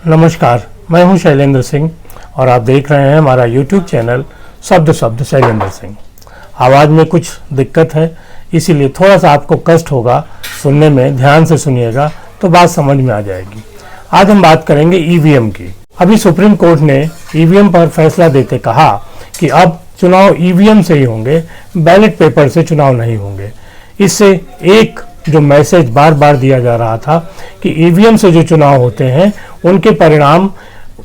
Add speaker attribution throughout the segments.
Speaker 1: नमस्कार, मैं हूं शैलेंद्र सिंह और आप देख रहे हैं हमारा YouTube चैनल शब्द शब्द शैलेंद्र सिंह। आवाज़ में कुछ दिक्कत है, इसीलिए थोड़ा सा आपको कष्ट होगा सुनने में। ध्यान से सुनिएगा तो बात समझ में आ जाएगी। आज हम बात करेंगे ईवीएम की। अभी सुप्रीम कोर्ट ने ईवीएम पर फैसला देते कहा कि अब चुनाव ईवीएम से ही होंगे, बैलेट पेपर से चुनाव नहीं होंगे। इससे एक जो मैसेज बार बार दिया जा रहा था कि ईवीएम से जो चुनाव होते हैं उनके परिणाम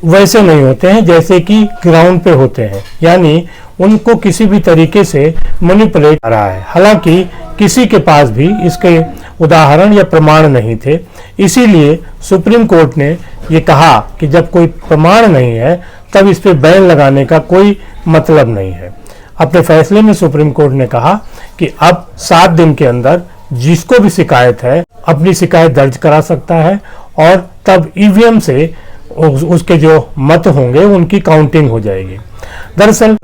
Speaker 1: वैसे नहीं होते हैं जैसे कि ग्राउंड पे होते हैं, यानी उनको किसी भी तरीके से मैनिपुलेट कर रहा है। हालांकि किसी के पास भी इसके उदाहरण या प्रमाण नहीं थे, इसीलिए सुप्रीम कोर्ट ने ये कहा कि जब कोई प्रमाण नहीं है तब इस पे बैन लगाने का कोई मतलब नहीं है। अपने फैसले में सुप्रीम कोर्ट ने कहा कि अब 7 दिन के अंदर जिसको भी शिकायत है अपनी शिकायत दर्ज करा सकता है और तब ईवीएम से उसके जो मत होंगे उनकी काउंटिंग हो जाएगी। दरअसल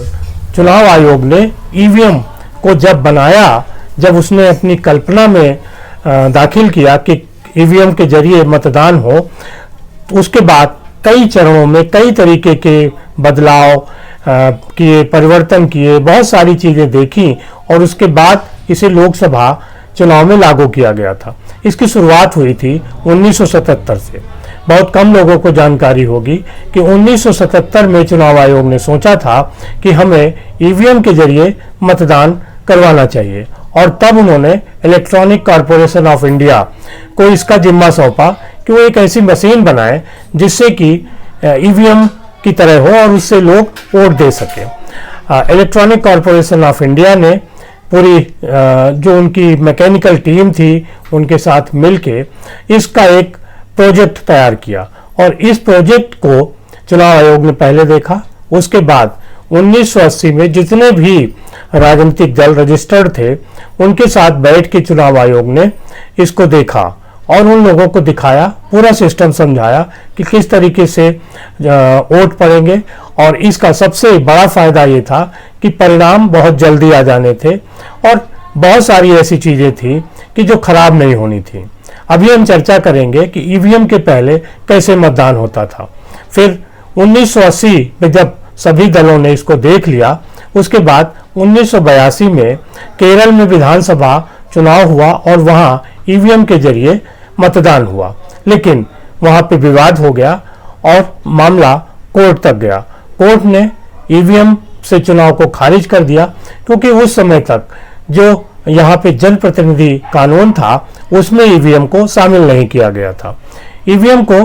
Speaker 1: चुनाव आयोग ने ईवीएम को जब बनाया, जब उसने अपनी कल्पना में दाखिल किया कि ईवीएम के जरिए मतदान हो, तो उसके बाद कई चरणों में कई तरीके के बदलाव किए, परिवर्तन किए, बहुत सारी चीजें देखी और उसके बाद इसे लोकसभा चुनाव में लागू किया गया था। इसकी शुरुआत हुई थी 1977 से। बहुत कम लोगों को जानकारी होगी कि 1977 में चुनाव आयोग ने सोचा था कि हमें ईवीएम के जरिए मतदान करवाना चाहिए और तब उन्होंने इलेक्ट्रॉनिक कॉरपोरेशन ऑफ इंडिया को इसका जिम्मा सौंपा कि वो एक ऐसी मशीन बनाए जिससे कि ईवीएम की तरह हो और उससे लोग वोट दे सके। इलेक्ट्रॉनिक कॉरपोरेशन ऑफ इंडिया ने पूरी जो उनकी मैकेनिकल टीम थी उनके साथ मिलके इसका एक प्रोजेक्ट तैयार किया और इस प्रोजेक्ट को चुनाव आयोग ने पहले देखा। उसके बाद 1980 में जितने भी राजनीतिक दल रजिस्टर्ड थे उनके साथ बैठ के चुनाव आयोग ने इसको देखा और उन लोगों को दिखाया, पूरा सिस्टम समझाया कि किस तरीके से वोट पड़ेंगे। और इसका सबसे बड़ा फायदा ये था कि परिणाम बहुत जल्दी आ जाने थे और बहुत सारी ऐसी चीजें थी कि जो खराब नहीं होनी थी। अभी हम चर्चा करेंगे कि ईवीएम के पहले कैसे मतदान होता था। फिर 1980 में जब सभी दलों ने इसको देख लिया, उसके बाद 1982 में केरल में विधानसभा चुनाव हुआ और वहां ईवीएम के जरिए मतदान हुआ, लेकिन वहां पे विवाद हो गया और मामला कोर्ट तक गया। कोर्ट ने ईवीएम से चुनाव को खारिज कर दिया क्योंकि उस समय तक जो यहाँ पे जनप्रतिनिधि कानून था उसमें ईवीएम को शामिल नहीं किया गया था। ईवीएम को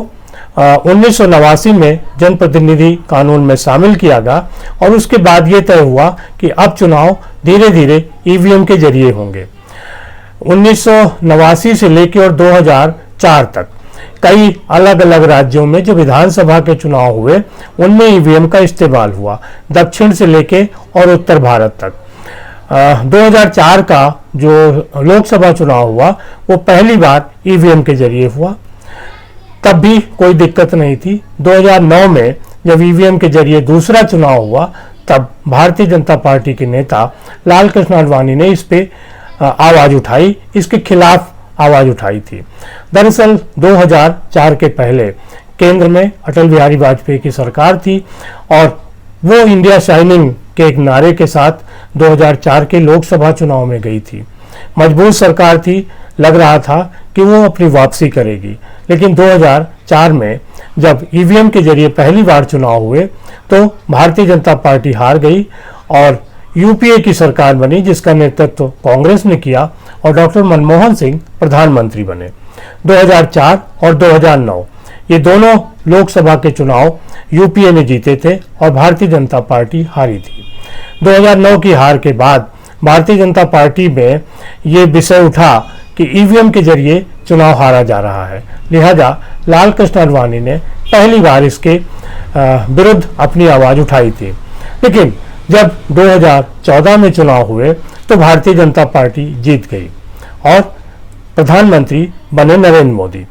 Speaker 1: 1989 में जनप्रतिनिधि कानून में शामिल किया गया और उसके बाद ये तय हुआ कि अब चुनाव धीरे धीरे ईवीएम के जरिए होंगे। 1989 से लेकर और 2004 तक कई अलग अलग राज्यों में जो विधानसभा के चुनाव हुए उनमें ईवीएम का इस्तेमाल हुआ, दक्षिण से लेके और उत्तर भारत तक। 2004 का जो लोकसभा चुनाव हुआ वो पहली बार ईवीएम के जरिए हुआ, तब भी कोई दिक्कत नहीं थी। 2009 में जब ईवीएम के जरिए दूसरा चुनाव हुआ तब भारतीय जनता पार्टी के नेता लाल कृष्ण आडवाणी ने इस पे आवाज उठाई, इसके खिलाफ आवाज उठाई थी। दरअसल 2004 के पहले केंद्र में अटल बिहारी वाजपेयी की सरकार थी और वो इंडिया शाइनिंग के एक नारे के साथ 2004 के लोकसभा चुनाव में गई थी। मजबूत सरकार थी, लग रहा था कि वो अपनी वापसी करेगी, लेकिन 2004 में जब ईवीएम के जरिए पहली बार चुनाव हुए तो भारतीय जनता पार्टी हार गई और यूपीए की सरकार बनी जिसका नेतृत्व कांग्रेस ने किया और डॉक्टर मनमोहन सिंह प्रधानमंत्री बने। 2004 और 2009 ये दोनों लोकसभा के चुनाव यूपीए ने जीते थे और भारतीय जनता पार्टी हारी थी। 2009 की हार के बाद भारतीय जनता पार्टी में ये विषय उठा कि ईवीएम के जरिए चुनाव हारा जा रहा है, लिहाजा लाल कृष्ण आडवाणी ने पहली बार इसके विरुद्ध अपनी आवाज उठाई थी। लेकिन जब 2014 में चुनाव हुए तो भारतीय जनता पार्टी जीत गई और प्रधानमंत्री बने नरेंद्र मोदी।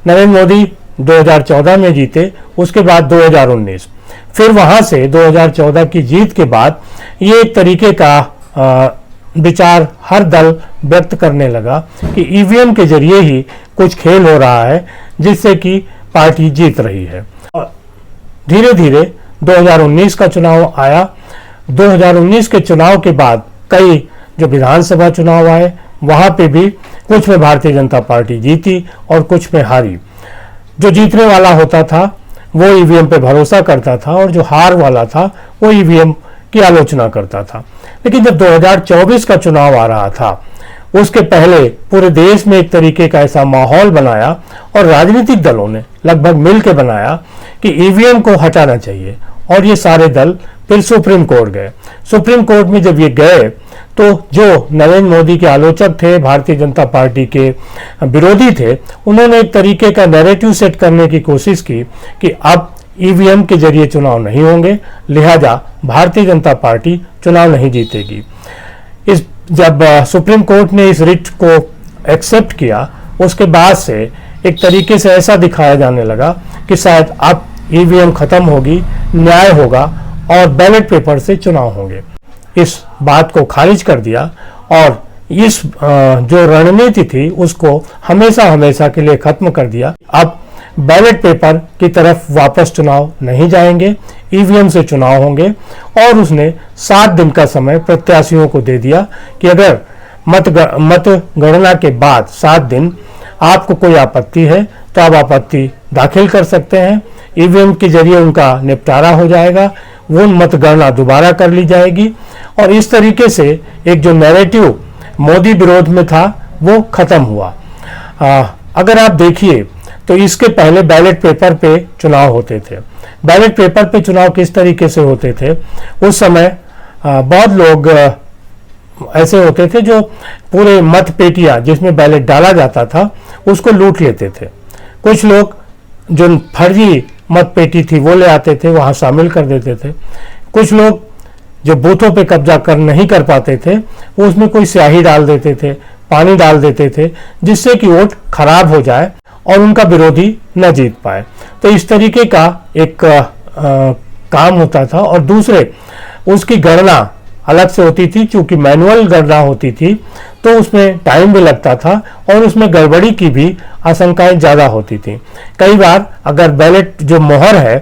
Speaker 1: नरेंद्र मोदी 2014 में जीते, उसके बाद 2019, फिर वहां से 2014 की जीत के बाद ये एक तरीके का विचार हर दल व्यक्त करने लगा कि ईवीएम के जरिए ही कुछ खेल हो रहा है जिससे कि पार्टी जीत रही है। धीरे धीरे 2019 का चुनाव आया। 2019 के चुनाव के बाद कई जो विधानसभा चुनाव आए, वहां पे भी कुछ में भारतीय जनता पार्टी जीती और कुछ में हारी। जो जीतने वाला होता था वो ईवीएम पे भरोसा करता था और जो हार वाला था वो ईवीएम की आलोचना करता था। लेकिन जब 2024 का चुनाव आ रहा था, उसके पहले पूरे देश में एक तरीके का ऐसा माहौल बनाया और राजनीतिक दलों ने लगभग मिलकर बनाया कि ईवीएम को हटाना चाहिए, और ये सारे दल फिर सुप्रीम कोर्ट गए। सुप्रीम कोर्ट में जब ये गए तो जो नरेंद्र मोदी के आलोचक थे, भारतीय जनता पार्टी के विरोधी थे, उन्होंने एक तरीके का नैरेटिव सेट करने की कोशिश की कि अब ईवीएम के जरिए चुनाव नहीं होंगे, लिहाजा भारतीय जनता पार्टी चुनाव नहीं जीतेगी। जब सुप्रीम कोर्ट ने इस रिट को एक्सेप्ट किया, उसके बाद से एक तरीके से ऐसा दिखाया जाने लगा कि शायद अब ईवीएम खत्म होगी, न्याय होगा और बैलेट पेपर से चुनाव होंगे। इस बात को खारिज कर दिया और इस जो रणनीति थी उसको हमेशा हमेशा के लिए खत्म कर दिया। अब बैलेट पेपर की तरफ वापस चुनाव नहीं जाएंगे, ईवीएम से चुनाव होंगे। और उसने 7 दिन का समय प्रत्याशियों को दे दिया कि अगर मत गणना के बाद 7 दिन आपको कोई आपत्ति है तो आप आपत्ति दाखिल कर सकते हैं। ईवीएम के जरिए उनका निपटारा हो जाएगा, वो मतगणना दोबारा कर ली जाएगी और इस तरीके से एक जो नैरेटिव मोदी विरोध में था वो खत्म हुआ। अगर आप देखिए तो इसके पहले बैलेट पेपर पे चुनाव होते थे। बैलेट पेपर पे चुनाव किस तरीके से होते थे, उस समय बहुत लोग ऐसे होते थे जो पूरे मत पेटियां जिसमें बैलेट डाला जाता था उसको लूट लेते थे। कुछ लोग जो फर्जी मत पेटी थी वो ले आते थे, वहां शामिल कर देते थे। कुछ लोग जो बूथों पे कब्जा नहीं कर पाते थे वो उसमें कोई स्याही डाल देते थे, पानी डाल देते थे, जिससे कि वोट खराब हो जाए और उनका विरोधी न जीत पाए। तो इस तरीके का एक काम होता था। और दूसरे उसकी गणना अलग से होती थी, क्योंकि मैनुअल गणना होती थी तो उसमें टाइम भी लगता था और उसमें गड़बड़ी की भी आशंकाएं ज़्यादा होती थी। कई बार अगर बैलेट जो मोहर है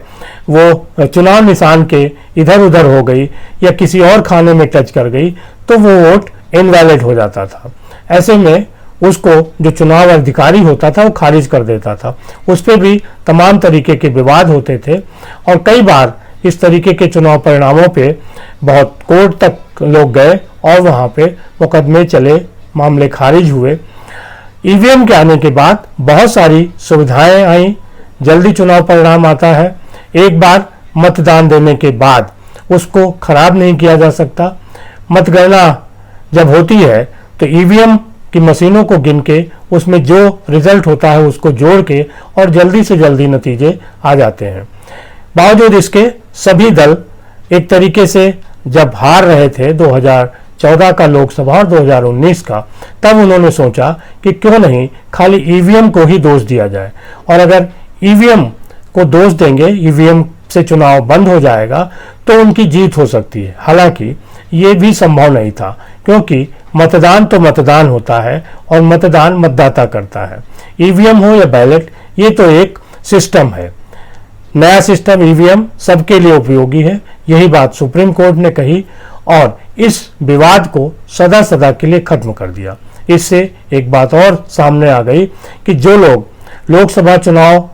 Speaker 1: वो चुनाव निशान के इधर उधर हो गई या किसी और खाने में टच कर गई तो वो वोट इनवैलिड हो जाता था। ऐसे में उसको जो चुनाव अधिकारी होता था वो खारिज कर देता था। उस पर भी तमाम तरीके के विवाद होते थे और कई बार इस तरीके के चुनाव परिणामों पे बहुत कोर्ट तक लोग गए और वहां पे मुकदमे चले, मामले खारिज हुए। ईवीएम के आने के बाद बहुत सारी सुविधाएं आई, जल्दी चुनाव परिणाम आता है। एक बार मतदान देने के बाद उसको खराब नहीं किया जा सकता। मतगणना जब होती है तो ईवीएम की मशीनों को गिन के उसमें जो रिजल्ट होता है उसको जोड़ के और जल्दी से जल्दी नतीजे आ जाते हैं। बावजूद इसके सभी दल एक तरीके से जब हार रहे थे 2014 का लोकसभा और 2019 का, तब उन्होंने सोचा कि क्यों नहीं खाली ईवीएम को ही दोष दिया जाए, और अगर ईवीएम को दोष देंगे, ईवीएम से चुनाव बंद हो जाएगा तो उनकी जीत हो सकती है। हालांकि ये भी संभव नहीं था, क्योंकि मतदान तो मतदान होता है और मतदान मतदाता करता है। ईवीएम हो या बैलेट, ये तो एक सिस्टम है। नया सिस्टम ईवीएम सबके लिए उपयोगी है, यही बात सुप्रीम कोर्ट ने कही और इस विवाद को सदा सदा के लिए खत्म कर दिया। इससे एक बात और सामने आ गई कि जो लोग लोकसभा चुनाव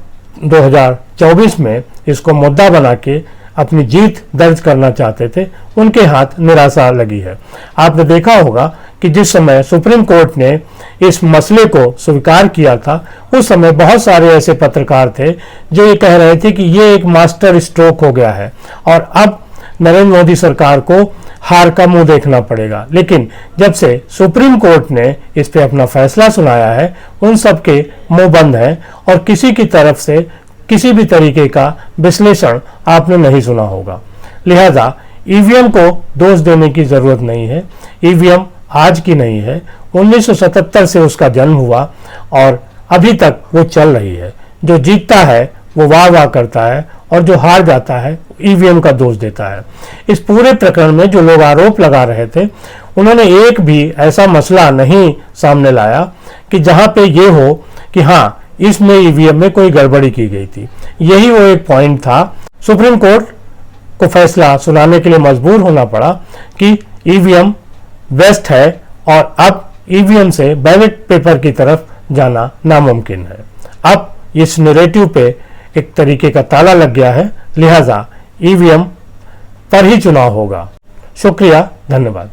Speaker 1: 2024 में इसको मुद्दा बना के अपनी जीत दर्ज करना चाहते थे, उनके हाथ निराशा लगी है। आपने देखा होगा कि जिस समय सुप्रीम कोर्ट ने इस मसले को स्वीकार किया था, उस समय बहुत सारे ऐसे पत्रकार थे जो ये कह रहे थे कि ये एक मास्टर स्ट्रोक हो गया है और अब नरेंद्र मोदी सरकार को हार का मुंह देखना पड़ेगा। लेकिन जब से सुप्रीम कोर्ट ने इस पे अपना फैसला सुनाया है, उन सब के मुंह बंद है और किसी की तरफ से किसी भी तरीके का विश्लेषण आपने नहीं सुना होगा। लिहाजा ईवीएम को दोष देने की जरूरत नहीं है। ईवीएम आज की नहीं है, 1977 से उसका जन्म हुआ और अभी तक वो चल रही है। जो जीतता है वो वाह वाह करता है और जो हार जाता है ईवीएम का दोष देता है। इस पूरे प्रकरण में जो लोग आरोप लगा रहे थे, उन्होंने एक भी ऐसा मसला नहीं सामने लाया कि जहां पे ये हो कि हाँ, इसमें ईवीएम में कोई गड़बड़ी की गई थी। यही वो एक पॉइंट था। सुप्रीम कोर्ट को फैसला सुनाने के लिए मजबूर होना पड़ा कि ईवीएम बेस्ट है और अब ईवीएम से बैलेट पेपर की तरफ जाना नामुमकिन है। अब इस नैरेटिव पे एक तरीके का ताला लग गया है, लिहाजा ईवीएम पर ही चुनाव होगा। शुक्रिया, धन्यवाद।